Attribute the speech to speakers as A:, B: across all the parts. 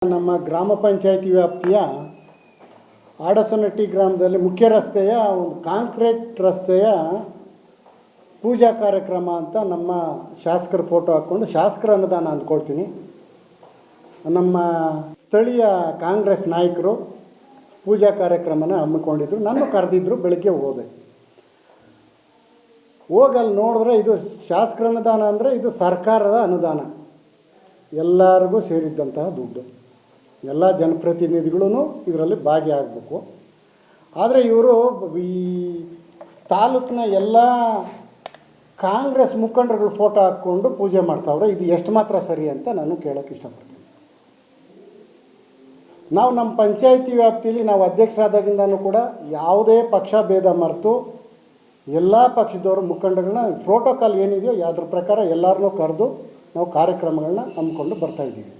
A: ನಮ್ಮ ಗ್ರಾಮ ಪಂಚಾಯಿತಿ ವ್ಯಾಪ್ತಿಯ ಆಡಸನಟ್ಟಿ ಗ್ರಾಮದಲ್ಲಿ ಮುಖ್ಯ ರಸ್ತೆಯ ಒಂದು ಕಾಂಕ್ರೀಟ್ ರಸ್ತೆಯ ಪೂಜಾ ಕಾರ್ಯಕ್ರಮ ಅಂತ ನಮ್ಮ ಶಾಸಕರ ಫೋಟೋ ಹಾಕ್ಕೊಂಡು ಶಾಸಕರ ಅನುದಾನ ಅಂದ್ಕೊಳ್ತೀನಿ. ನಮ್ಮ ಸ್ಥಳೀಯ ಕಾಂಗ್ರೆಸ್ ನಾಯಕರು ಪೂಜಾ ಕಾರ್ಯಕ್ರಮನ ಹಮ್ಮಿಕೊಂಡಿದ್ರು. ನಾನು ಕರೆದಿದ್ರು, ಬೆಳಗ್ಗೆ ಹೋದೆ. ಹೋಗಲ್ಲಿ ನೋಡಿದ್ರೆ ಇದು ಶಾಸಕರ ಅನುದಾನ ಅಂದರೆ ಇದು ಸರ್ಕಾರದ ಅನುದಾನ, ಎಲ್ಲರಿಗೂ ಸೇರಿದ್ದಂತಹ ದುಡ್ಡು. ಎಲ್ಲ ಜನಪ್ರತಿನಿಧಿಗಳೂ ಇದರಲ್ಲಿ ಭಾಗಿಯಾಗಬೇಕು. ಆದರೆ ಇವರು ಈ ತಾಲೂಕಿನ ಎಲ್ಲ ಕಾಂಗ್ರೆಸ್ ಮುಖಂಡರುಗಳು ಫೋಟೋ ಹಾಕ್ಕೊಂಡು ಪೂಜೆ ಮಾಡ್ತಾವ್ರೆ. ಇದು ಎಷ್ಟು ಮಾತ್ರ ಸರಿ ಅಂತ ನಾನು ಕೇಳೋಕ್ಕೆ ಇಷ್ಟಪಡ್ತೀನಿ. ನಾವು ನಮ್ಮ ಪಂಚಾಯಿತಿ ವ್ಯಾಪ್ತಿಯಲ್ಲಿ ನಾವು ಅಧ್ಯಕ್ಷರಾದಾಗಿಂದನೂ ಕೂಡ ಯಾವುದೇ ಪಕ್ಷ ಭೇದ ಮರೆತು ಎಲ್ಲ ಪಕ್ಷದವರು ಮುಖಂಡಗಳನ್ನ ಪ್ರೋಟೋಕಾಲ್ ಏನಿದೆಯೋ ಅದ್ರ ಪ್ರಕಾರ ಎಲ್ಲರನ್ನೂ ಕರೆದು ನಾವು ಕಾರ್ಯಕ್ರಮಗಳನ್ನ ಹಮ್ಮಿಕೊಂಡು ಬರ್ತಾಯಿದ್ದೀವಿ.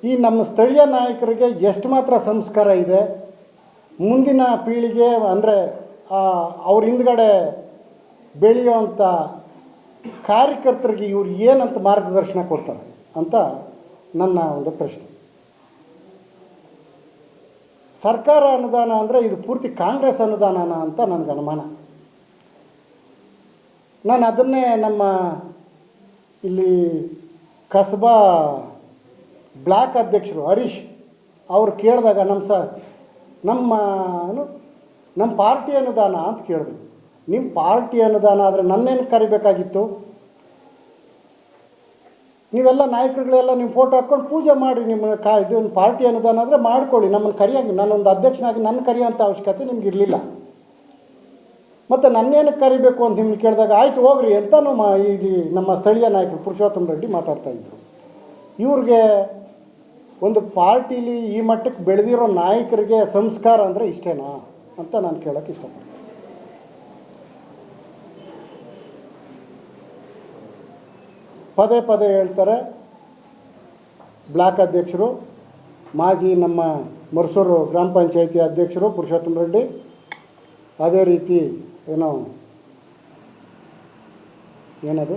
A: ಈ ನಮ್ಮ ಸ್ಥಳೀಯ ನಾಯಕರಿಗೆ ಎಷ್ಟು ಮಾತ್ರ ಸಂಸ್ಕಾರ ಇದೆ, ಮುಂದಿನ ಪೀಳಿಗೆ ಅಂದರೆ ಅವ್ರ ಹಿಂದ್ಗಡೆ ಬೆಳೆಯುವಂಥ ಕಾರ್ಯಕರ್ತರಿಗೆ ಇವ್ರು ಏನಂತ ಮಾರ್ಗದರ್ಶನ ಕೊಡ್ತಾರೆ ಅಂತ ನನ್ನ ಒಂದು ಪ್ರಶ್ನೆ. ಸರ್ಕಾರ ಅನುದಾನ ಅಂದರೆ ಇದು ಪೂರ್ತಿ ಕಾಂಗ್ರೆಸ್ ಅನುದಾನನ ಅಂತ ನನಗೆ ಅನುಮಾನ. ನಾನು ಅದನ್ನೇ ನಮ್ಮ ಇಲ್ಲಿ ಕಸಬಾ ಬ್ಲಾಕ್ ಅಧ್ಯಕ್ಷರು ಹರೀಶ್ ಅವ್ರು ಕೇಳಿದಾಗ ನಮ್ಮ ಪಾರ್ಟಿ ಅನುದಾನ ಅಂತ ಕೇಳಿದ್ರು. ನಿಮ್ಮ ಪಾರ್ಟಿ ಅನುದಾನ ಆದರೆ ನನ್ನೇನು ಕರಿಬೇಕಾಗಿತ್ತು? ನೀವೆಲ್ಲ ನಾಯಕರುಗಳೆಲ್ಲ ನಿಮ್ಮ ಫೋಟೋ ಹಾಕ್ಕೊಂಡು ಪೂಜೆ ಮಾಡಿ, ನಿಮ್ಮ ಇದು ಪಾರ್ಟಿ ಅನುದಾನ ಆದರೆ ಮಾಡ್ಕೊಳ್ಳಿ, ನಮ್ಮನ್ನು ಕರಿಯೋಂಗೆ. ನಾನೊಂದು ಅಧ್ಯಕ್ಷನಾಗಿ ನನ್ನ ಕರೆಯೋಂಥ ಅವಶ್ಯಕತೆ ನಿಮ್ಗೆ ಇರಲಿಲ್ಲ. ಮತ್ತು ನನ್ನೇನಕ್ಕೆ ಕರಿಬೇಕು ಅಂತ ನಿಮ್ಗೆ ಕೇಳಿದಾಗ ಆಯಿತು ಹೋಗ್ರಿ ಅಂತಲೂ ಇಲ್ಲಿ ನಮ್ಮ ಸ್ಥಳೀಯ ನಾಯಕರು ಪುರುಷೋತ್ತಮ ರೆಡ್ಡಿ ಮಾತಾಡ್ತಾಯಿದ್ರು. ಇವ್ರಿಗೆ ಒಂದು ಪಾರ್ಟಿಲಿ ಈ ಮಟ್ಟಕ್ಕೆ ಬೆಳೆದಿರೋ ನಾಯಕರಿಗೆ ಸಂಸ್ಕಾರ ಅಂದರೆ ಇಷ್ಟೇನಾ ಅಂತ ನಾನು ಕೇಳೋಕ್ಕೆ ಇಷ್ಟಪಡ್ತೀನಿ. ಪದೇ ಪದೇ ಹೇಳ್ತಾರೆ ಬ್ಲಾಕ್ ಅಧ್ಯಕ್ಷರು, ಮಾಜಿ ನಮ್ಮ ಮರ್ಸೂರು ಗ್ರಾಮ ಪಂಚಾಯಿತಿ ಅಧ್ಯಕ್ಷರು ಪುರುಷೋತ್ತಮ ರೆಡ್ಡಿ, ಅದೇ ರೀತಿ ಏನದು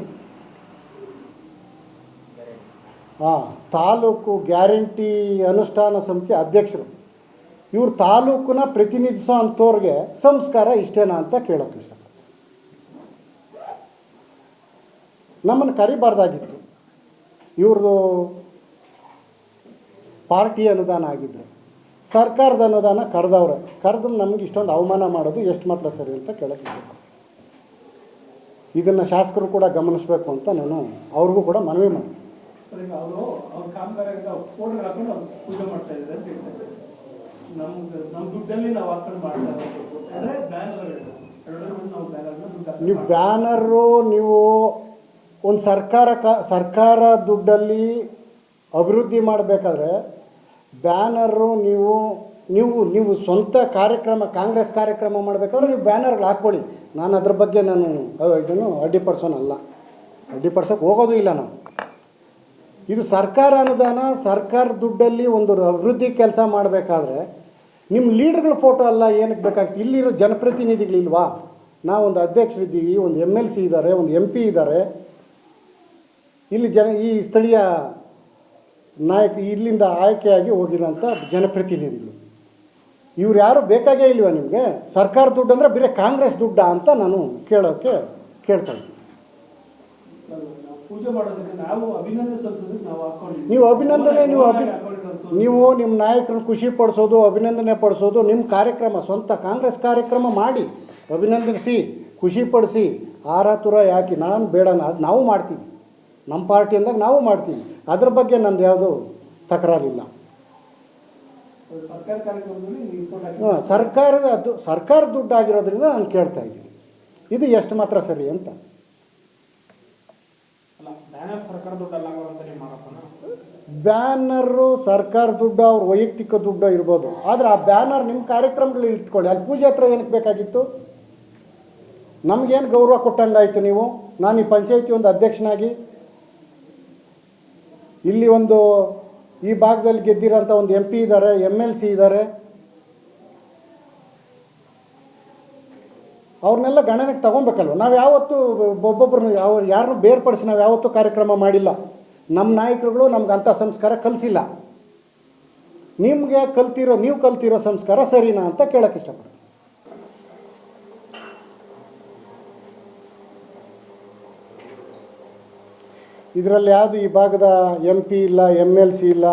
A: ತಾಲೂಕು ಗ್ಯಾರಂಟಿ ಅನುಷ್ಠಾನ ಸಮಿತಿ ಅಧ್ಯಕ್ಷರು, ಇವ್ರು ತಾಲೂಕನ್ನ ಪ್ರತಿನಿಧಿಸೋ ಅಂಥವ್ರಿಗೆ ಸಂಸ್ಕಾರ ಇಷ್ಟೇನಾ ಅಂತ ಕೇಳೋಕ್ಕೆ ಇಷ್ಟ. ನಮ್ಮನ್ನು ಕರಿಬಾರ್ದಾಗಿತ್ತು. ಇವ್ರದ್ದು ಪಾರ್ಟಿ ಅನುದಾನ ಆಗಿದ್ದರು, ಸರ್ಕಾರದ ಅನುದಾನ ಕರೆದು ನಮಗೆ ಇಷ್ಟೊಂದು ಅವಮಾನ ಮಾಡೋದು ಎಷ್ಟು ಮಾತ್ರ ಸರಿ ಅಂತ ಕೇಳೋಕ್ಕೆ ಇಷ್ಟಪಡ್ತೀನಿ. ಇದನ್ನು ಶಾಸಕರು ಕೂಡ ಗಮನಿಸಬೇಕು ಅಂತ ನಾನು ಅವ್ರಿಗೂ ಕೂಡ ಮನವಿ ಮಾಡ್ತೀನಿ. ನೀವು ಬ್ಯಾನರು ನೀವು ಒಂದು ಸರ್ಕಾರ ದುಡ್ಡಲ್ಲಿ ಅಭಿವೃದ್ಧಿ ಮಾಡಬೇಕಾದ್ರೆ ಬ್ಯಾನರು ನೀವು ಸ್ವಂತ ಕಾರ್ಯಕ್ರಮ ಕಾಂಗ್ರೆಸ್ ಕಾರ್ಯಕ್ರಮ ಮಾಡಬೇಕಾದ್ರೆ ನೀವು ಬ್ಯಾನರ್ಗಳು ಹಾಕ್ಕೊಳ್ಳಿ. ನಾನು ಅದ್ರ ಬಗ್ಗೆ ಇದನ್ನು ಅಡ್ಡಿಪಡಿಸೋಕೆ ಹೋಗೋದು ಇಲ್ಲ. ನಾವು ಇದು ಸರ್ಕಾರ ಅನುದಾನ, ಸರ್ಕಾರ ದುಡ್ಡಲ್ಲಿ ಒಂದು ಅಭಿವೃದ್ಧಿ ಕೆಲಸ ಮಾಡಬೇಕಾದ್ರೆ ನಿಮ್ಮ ಲೀಡರ್ಗಳ ಫೋಟೋ ಎಲ್ಲ ಏನಕ್ಕೆ ಬೇಕಾಗ್ತದೆ? ಇಲ್ಲಿರೋ ಜನಪ್ರತಿನಿಧಿಗಳಿಲ್ವಾ? ನಾವೊಂದು ಅಧ್ಯಕ್ಷರಿದ್ದೀವಿ, ಒಂದು MLC ಇದ್ದಾರೆ, ಒಂದು MP ಇದ್ದಾರೆ, ಇಲ್ಲಿ ಈ ಸ್ಥಳೀಯ ನಾಯಕ ಇಲ್ಲಿಂದ ಆಯ್ಕೆಯಾಗಿ ಹೋಗಿರೋಂಥ ಜನಪ್ರತಿನಿಧಿಗಳು. ಇವ್ರು ಯಾರು ಬೇಕಾಗೇ ಇಲ್ವಾ ನಿಮಗೆ? ಸರ್ಕಾರ ದುಡ್ಡು ಅಂದರೆ ಬರೀ ಕಾಂಗ್ರೆಸ್ ದುಡ್ಡ ಅಂತ ನಾನು ಕೇಳ್ತಾ ಇದ್ದೀನಿ. ನೀವು ನಿಮ್ಮ ನಾಯಕರನ್ನು ಖುಷಿ ಪಡಿಸೋದು, ಅಭಿನಂದನೆ ಪಡಿಸೋದು ನಿಮ್ಮ ಕಾರ್ಯಕ್ರಮ, ಸ್ವಂತ ಕಾಂಗ್ರೆಸ್ ಕಾರ್ಯಕ್ರಮ ಮಾಡಿ ಅಭಿನಂದಿಸಿ ಖುಷಿಪಡಿಸಿ ಆರಾತುರ ಯಾಕೆ ನಾನು ಬೇಡ, ಅದು ನಾವು ಮಾಡ್ತೀವಿ, ನಮ್ಮ ಪಾರ್ಟಿ ಅಂದಾಗ ನಾವು ಮಾಡ್ತೀವಿ. ಅದ್ರ ಬಗ್ಗೆ ನಂದು ಯಾವುದೂ ತಕರಾರಿಲ್ಲ. ಸರ್ಕಾರ ದುಡ್ಡು ಆಗಿರೋದ್ರಿಂದ ನಾನು ಕೇಳ್ತಾ ಇದ್ದೀನಿ, ಇದು ಎಷ್ಟು ಮಾತ್ರ ಸರಿ ಅಂತ. ಬ್ಯಾನರು ಸರ್ಕಾರ ದುಡ್ಡು, ಅವ್ರ ವೈಯಕ್ತಿಕ ದುಡ್ಡು ಇರ್ಬೋದು, ಆದರೆ ಆ ಬ್ಯಾನರ್ ನಿಮ್ಮ ಕಾರ್ಯಕ್ರಮಗಳಲ್ಲಿ ಇಟ್ಕೊಳ್ಳಿ. ಅಲ್ಲಿ ಪೂಜೆ ಹತ್ರ ಏನಕ್ಕೆ ಬೇಕಾಗಿತ್ತು? ನಮಗೇನು ಗೌರವ ಕೊಟ್ಟಂಗಾಯಿತು ನೀವು? ನಾನು ಈ ಪಂಚಾಯಿತಿ ಒಂದು ಅಧ್ಯಕ್ಷನಾಗಿ ಇಲ್ಲಿ ಈ ಭಾಗದಲ್ಲಿ ಗೆದ್ದಿರೋಂಥ ಒಂದು MP ಇದ್ದಾರೆ, MLC ಇದ್ದಾರೆ, ಅವ್ರನ್ನೆಲ್ಲ ಗಣನೆಗೆ ತಗೊಬೇಕಲ್ವ. ನಾವು ಯಾವತ್ತೂ ಒಬ್ಬೊಬ್ಬರನ್ನ ಯಾರನ್ನೂ ಬೇರ್ಪಡಿಸಿ ನಾವು ಯಾವತ್ತೂ ಕಾರ್ಯಕ್ರಮ ಮಾಡಿಲ್ಲ. ನಮ್ಮ ನಾಯಕರುಗಳು ನಮ್ಗೆ ಅಂಥ ಸಂಸ್ಕಾರ ಕಲಿಸಿಲ್ಲ. ನೀವು ಕಲ್ತಿರೋ ಸಂಸ್ಕಾರ ಸರಿನಾ ಅಂತ ಕೇಳೋಕ್ಕೆ ಇಷ್ಟಪಡ್ತೀನಿ. ಇದರಲ್ಲಿ ಯಾವುದು ಈ ಭಾಗದ MP ಇಲ್ಲ, MLC ಇಲ್ಲ,